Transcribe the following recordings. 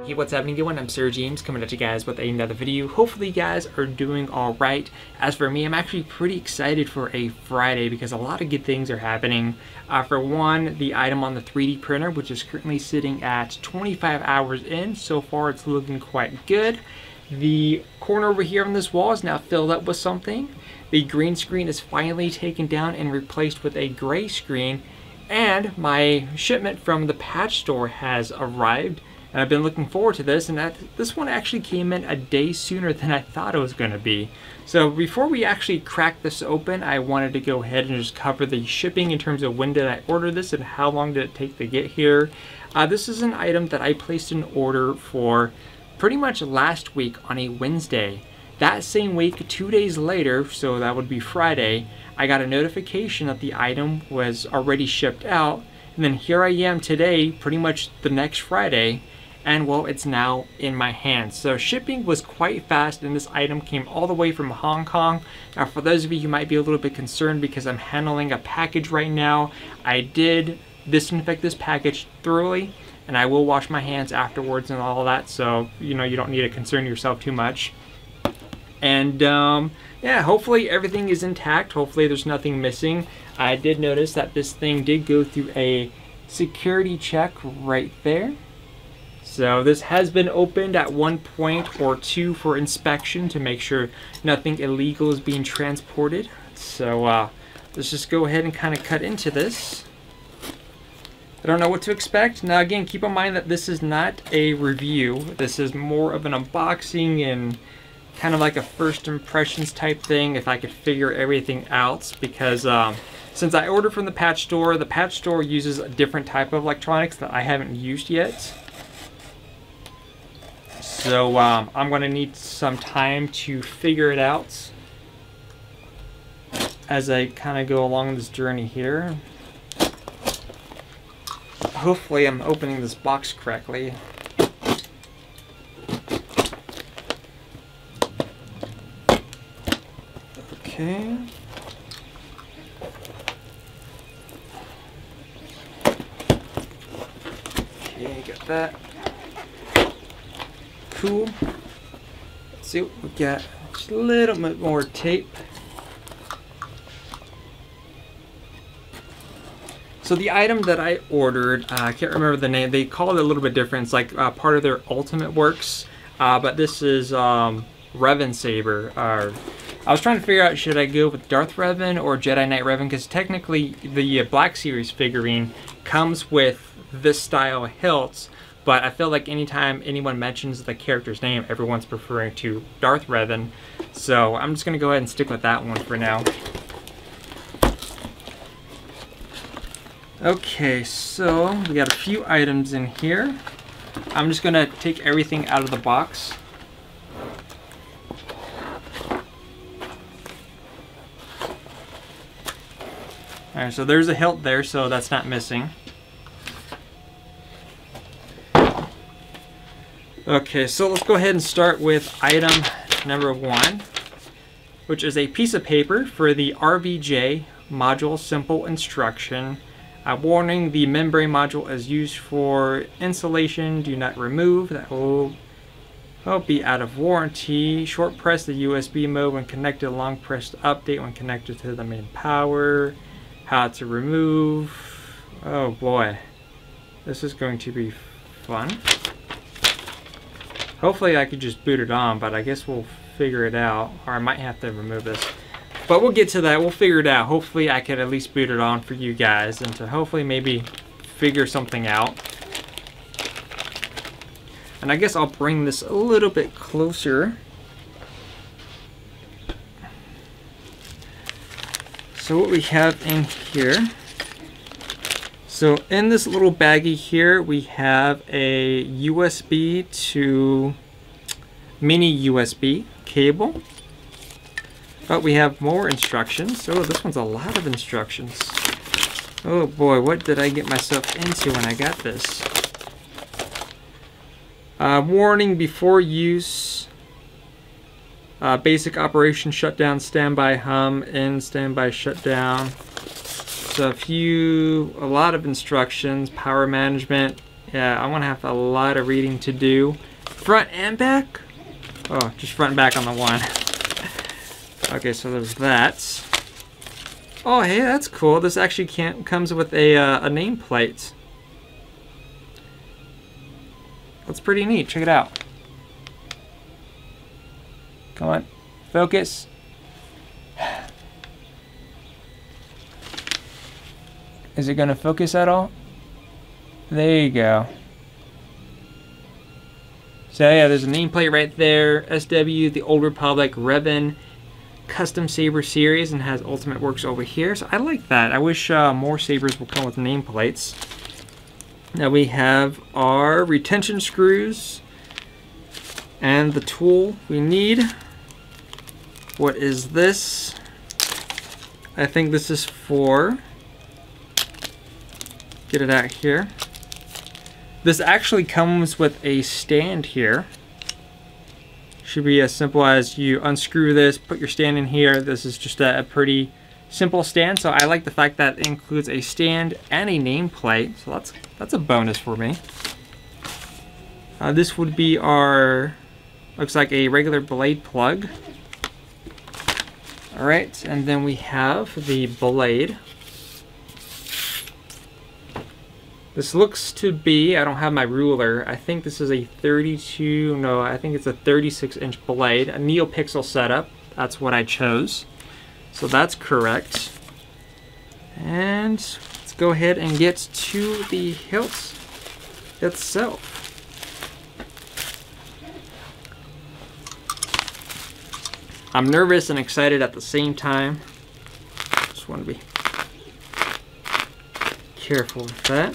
Hey, what's happening everyone? I'm Sir James coming at you guys with another video. Hopefully you guys are doing alright. As for me, I'm actually pretty excited for a Friday because a lot of good things are happening. For one, the item on the 3D printer, which is currently sitting at 25 hours in. So far it's looking quite good. The corner over here on this wall is now filled up with something. The green screen is finally taken down and replaced with a gray screen. And my shipment from the patch store has arrived. And I've been looking forward to this, and this one actually came in a day sooner than I thought it was going to be. So before we actually crack this open, I wanted to go ahead and just cover the shipping in terms of when did I order this and how long did it take to get here. This is an item that I placed an order for pretty much last week on a Wednesday. That same week, 2 days later, so that would be Friday, I got a notification that the item was already shipped out. And then here I am today, pretty much the next Friday, and well, it's now in my hands. So shipping was quite fast, and this item came all the way from Hong Kong. Now for those of you who might be a little bit concerned because I'm handling a package right now, I did disinfect this package thoroughly, and I will wash my hands afterwards and all that, so you know, you don't need to concern yourself too much. And yeah, hopefully everything is intact. Hopefully there's nothing missing. I did notice that this thing did go through a security check right there. So this has been opened at one point or two for inspection to make sure nothing illegal is being transported. So let's just go ahead and kind of cut into this. I don't know what to expect. Now again, keep in mind that this is not a review. This is more of an unboxing and kind of like a first impressions type thing if I could figure everything out, because since I ordered from the patch store uses a different type of electronics that I haven't used yet. So I'm going to need some time to figure it out as I kind of go along this journey here. Hopefully I'm opening this box correctly. Okay. Okay, got that. Cool. Let's see what we got. Just a little bit more tape. So the item that I ordered, I can't remember the name. They call it a little bit different. It's like part of their Ultimate Works, but this is Revan Saber. I was trying to figure out, should I go with Darth Revan or Jedi Knight Revan, because technically the Black Series figurine comes with this style hilts, but I feel like anytime anyone mentions the character's name, everyone's preferring to Darth Revan. So I'm just going to go ahead and stick with that one for now. Okay, so we got a few items in here. I'm just going to take everything out of the box. Alright, so there's a hilt there, so that's not missing. Okay, so let's go ahead and start with item number 1, which is a piece of paper for the RVJ module simple instruction. Warning, the membrane module is used for insulation. Do not remove. That will be out of warranty. Short press the USB mode when connected. Long press to update when connected to the main power. How to remove. Oh boy, this is going to be fun. Hopefully I could just boot it on, but I guess we'll figure it out. Or I might have to remove this. But we'll get to that. We'll figure it out. Hopefully I could at least boot it on for you guys and to hopefully maybe figure something out. And I guess I'll bring this a little bit closer. So what we have in here. So in this little baggie here, we have a USB to mini USB cable. But we have more instructions. Oh, this one's a lot of instructions. Oh boy, what did I get myself into when I got this? Warning before use. Basic operation shutdown, standby hum, in standby shutdown. So a lot of instructions, power management, Yeah, I'm gonna have a lot of reading to do. Front and back? Oh, just front and back on the one. Okay, so there's that. Oh, hey, that's cool. This actually comes with a nameplate. That's pretty neat. Check it out. Come on, focus. Is it gonna focus at all? There you go. So yeah, there's a nameplate right there. SW, the Old Republic, Revan, Custom Saber Series, and has Ultimate Works over here. So I like that. I wish more sabers will come with nameplates. Now we have our retention screws and the tool we need. What is this? I think this is for, get it out here. This actually comes with a stand here. Should be as simple as you unscrew this, put your stand in here. This is just a pretty simple stand, so I like the fact that it includes a stand and a nameplate. So that's a bonus for me. This would be our, looks like a regular blade plug. All right, and then we have the blade. This looks to be, I don't have my ruler, I think this is a 32, no, I think it's a 36-inch blade, a NeoPixel setup. That's what I chose. So that's correct. And let's go ahead and get to the hilt itself. I'm nervous and excited at the same time. Just want to be careful with that.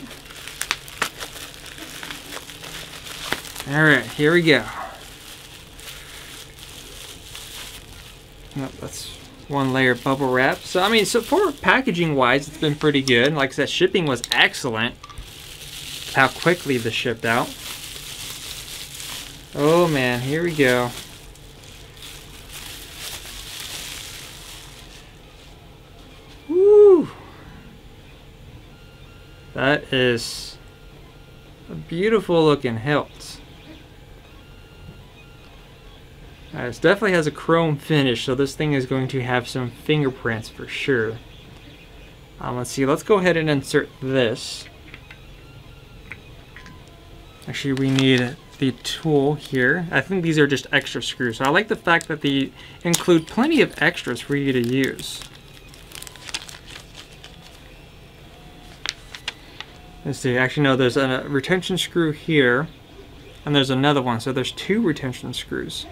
All right, here we go. Nope, that's one layer of bubble wrap. So I mean, so for packaging wise, it's been pretty good. Like I said, shipping was excellent. How quickly this shipped out. Oh man, here we go. Woo! That is a beautiful looking hilt. This definitely has a chrome finish, so this thing is going to have some fingerprints for sure. Let's see, let's go ahead and insert this. Actually, we need the tool here. I think these are just extra screws, so I like the fact that they include plenty of extras for you to use. Let's see, actually no, there's a retention screw here, and there's another one, so there's two retention screws.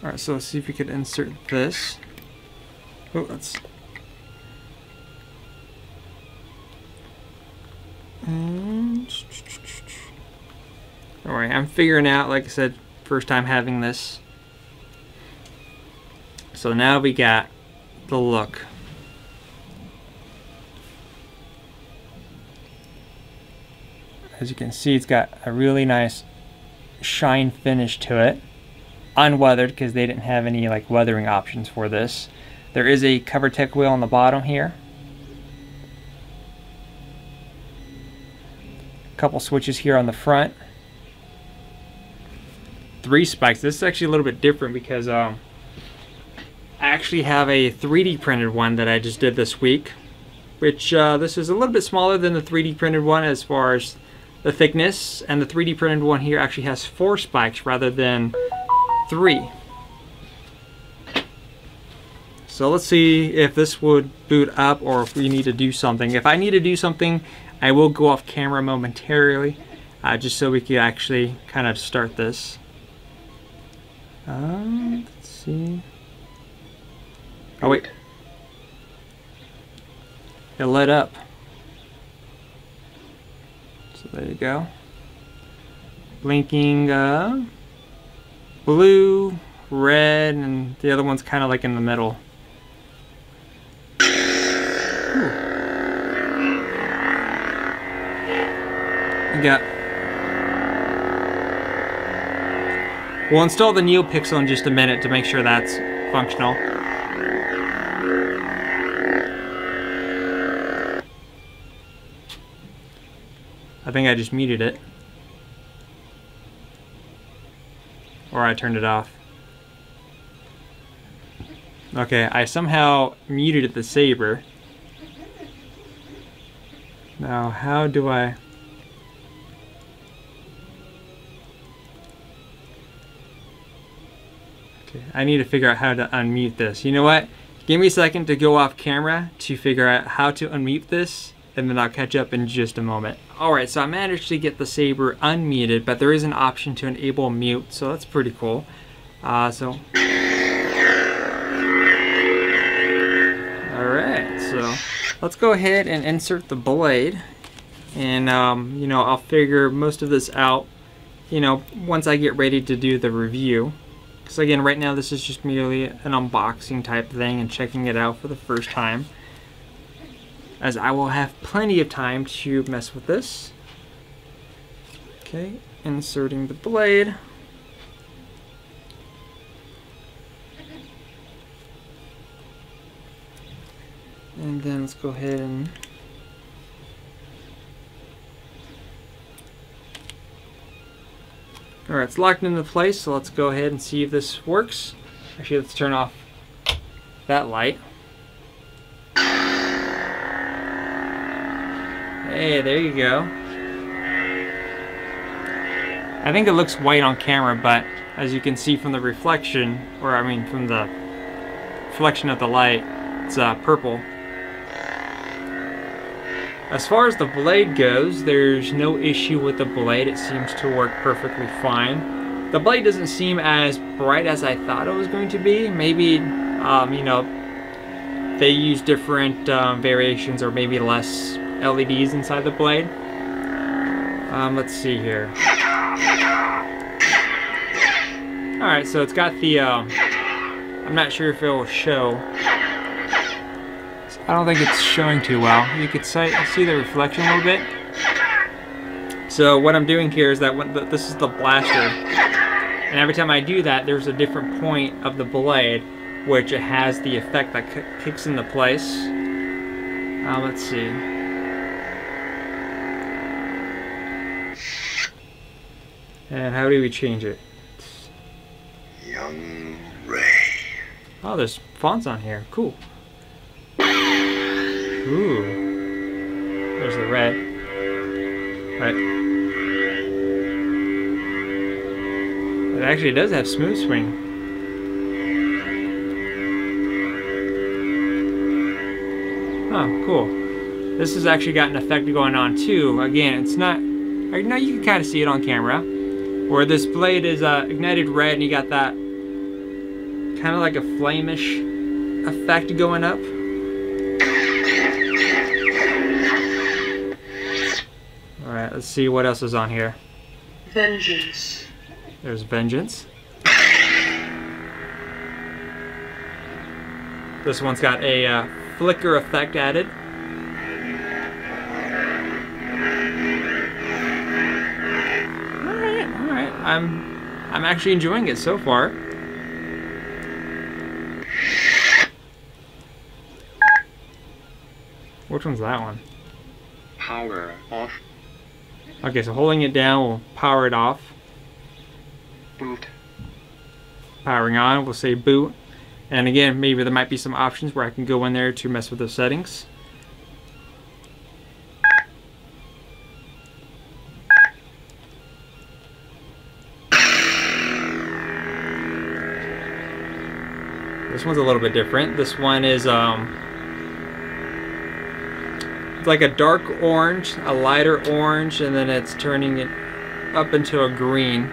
Alright, so let's see if we could insert this. Oh, that's... Don't worry, I'm figuring out, like I said, first time having this. So now we got the look. As you can see, it's got a really nice shine finish to it. Unweathered, because they didn't have any like weathering options for this. There is a CoverTech wheel on the bottom here. A couple switches here on the front. 3 spikes. This is actually a little bit different because I actually have a 3D printed one that I just did this week, which this is a little bit smaller than the 3D printed one as far as the thickness, and the 3D printed one here actually has 4 spikes rather than 3. So let's see if this would boot up or if we need to do something. If I need to do something, I will go off camera momentarily, just so we can actually kind of start this. Let's see. Oh wait. It lit up. So there you go. Blinking blue, red, and the other one's kind of like in the middle. You got. We'll install the NeoPixel in just a minute to make sure that's functional. I think I just muted it. Or I turned it off. Okay, I somehow muted the saber. Now, how do I... Okay, I need to figure out how to unmute this. You know what? Give me a second to go off camera to figure out how to unmute this, and then I'll catch up in just a moment. Alright, so I managed to get the saber unmuted, but there is an option to enable mute, so that's pretty cool. Alright, so let's go ahead and insert the blade. And, you know, I'll figure most of this out, you know, once I get ready to do the review. Because again, right now this is just merely an unboxing type thing and checking it out for the first time, as I will have plenty of time to mess with this. Okay, inserting the blade. And then let's go ahead and alright, it's locked into place, so let's go ahead and see if this works. Actually, let's turn off that light. Hey, there you go. I think it looks white on camera, but as you can see from the reflection, or I mean from the reflection of the light, it's purple. As far as the blade goes, there's no issue with the blade. It seems to work perfectly fine. The blade doesn't seem as bright as I thought it was going to be. Maybe, you know, they use different variations or maybe less LEDs inside the blade. Let's see here. Alright, so it's got the, I'm not sure if it will show. I don't think it's showing too well. You could see the reflection a little bit. So what I'm doing here is that this is the blaster, and every time I do that, there's a different point of the blade, which it has the effect that kicks into place. Let's see. And how do we change it? Young Ray. Oh, there's fonts on here. Cool. Ooh. There's the red. Right. It actually does have smooth swing. Oh, cool. This has actually got an effect going on too. Again, it's not... Now you can kind of see it on camera, where this blade is ignited red and you got that kind of like a flame-ish effect going up. Alright, let's see what else is on here. Vengeance. There's Vengeance. This one's got a flicker effect added. Alright, I'm actually enjoying it so far. Which one's that one? Power off. Okay, so holding it down will power it off. Boot. Powering on, we'll say boot. And again, maybe there might be some options where I can go in there to mess with the settings. This one's a little bit different. This one is it's like a dark orange, a lighter orange, and then it's turning it up into a green.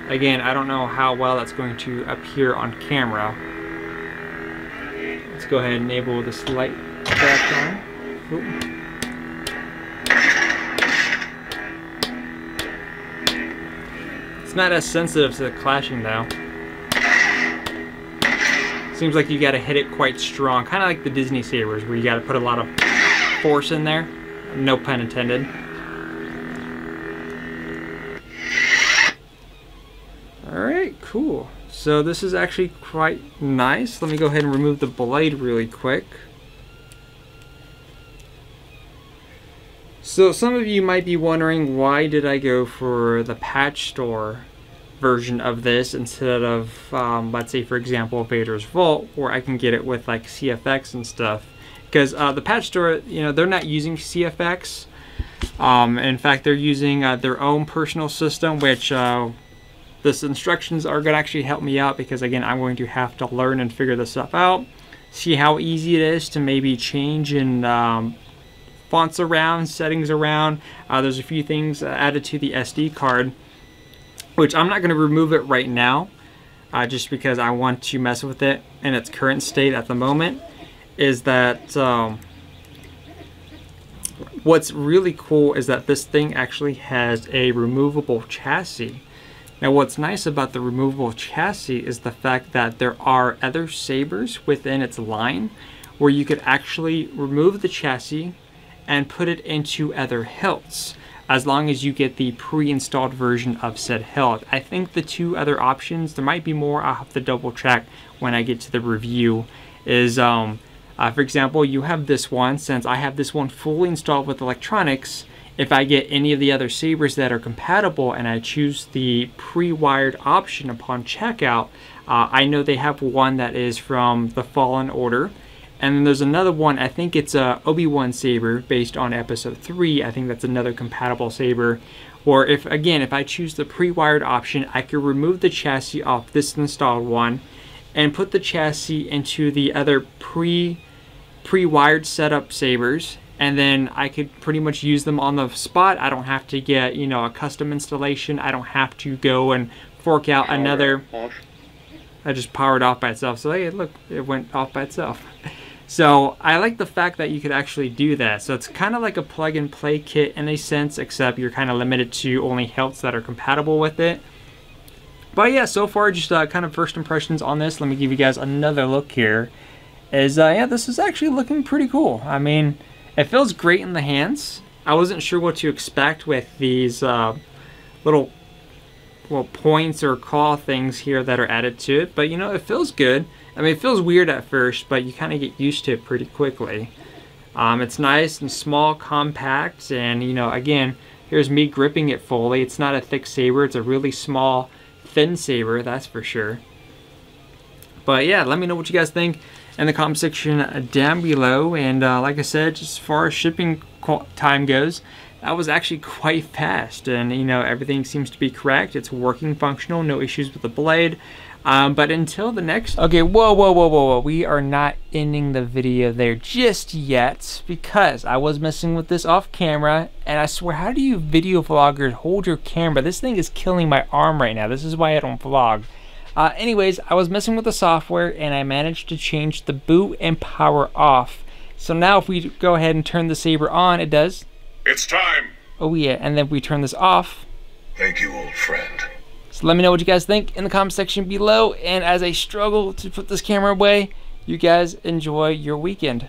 Again, I don't know how well that's going to appear on camera. Let's go ahead and enable this light back on. Ooh. It's not as sensitive to the clashing though. Seems like you gotta hit it quite strong, kind of like the Disney sabers where you gotta put a lot of force in there. No pun intended. Alright, cool. So this is actually quite nice. Let me go ahead and remove the blade really quick. So some of you might be wondering, why did I go for the patch store version of this instead of, let's say for example, Vader's Vault, where I can get it with like CFX and stuff. Because the patch store, you know, they're not using CFX. In fact, they're using their own personal system, which this instructions are going to actually help me out, because again, I'm going to have to learn and figure this stuff out, see how easy it is to maybe change in fonts around, settings around. There's a few things added to the SD card, which I'm not going to remove it right now, just because I want to mess with it in its current state at the moment. Is that what's really cool is that this thing actually has a removable chassis. Now what's nice about the removable chassis is the fact that there are other sabers within its line where you could actually remove the chassis and put it into other hilts, as long as you get the pre-installed version of said hilt. I think the two other options, there might be more, I'll have to double check when I get to the review, is for example, you have this one. Since I have this one fully installed with electronics, if I get any of the other sabers that are compatible and I choose the pre-wired option upon checkout, I know they have one that is from the Fallen Order, and then there's another one, I think it's a Obi-Wan saber based on episode 3. I think that's another compatible saber. Or if I choose the pre-wired option, I could remove the chassis off this installed one and put the chassis into the other pre-wired setup sabers, and then I could pretty much use them on the spot. I don't have to get, you know, a custom installation. I don't have to go and fork out another. I just powered off by itself. So hey, look, it went off by itself. So I like the fact that you could actually do that. So it's kind of like a plug and play kit in a sense, except you're kind of limited to only hilts that are compatible with it. But yeah, so far just kind of first impressions on this. Let me give you guys another look here. Yeah, this is actually looking pretty cool. I mean, it feels great in the hands. I wasn't sure what to expect with these little points or claw things here that are added to it, but you know, it feels good. I mean, it feels weird at first, but you kind of get used to it pretty quickly. It's nice and small, compact, and you know, again, here's me gripping it fully. It's not a thick saber, it's a really small, thin saber, that's for sure. But yeah, let me know what you guys think in the comment section down below. And like I said, just as far as shipping time goes, that was actually quite fast, and you know, everything seems to be correct. It's working, functional, no issues with the blade. But until the next, okay, whoa, we are not ending the video there just yet, because I was messing with this off camera, and I swear, how do you video vloggers hold your camera? This thing is killing my arm right now. This is why I don't vlog. Anyways, I was messing with the software and I managed to change the boot and power off. So now if we go ahead and turn the saber on, it does. It's time. Oh yeah, and then if we turn this off. Thank you, old friend. So let me know what you guys think in the comment section below. And as I struggle to put this camera away, you guys enjoy your weekend.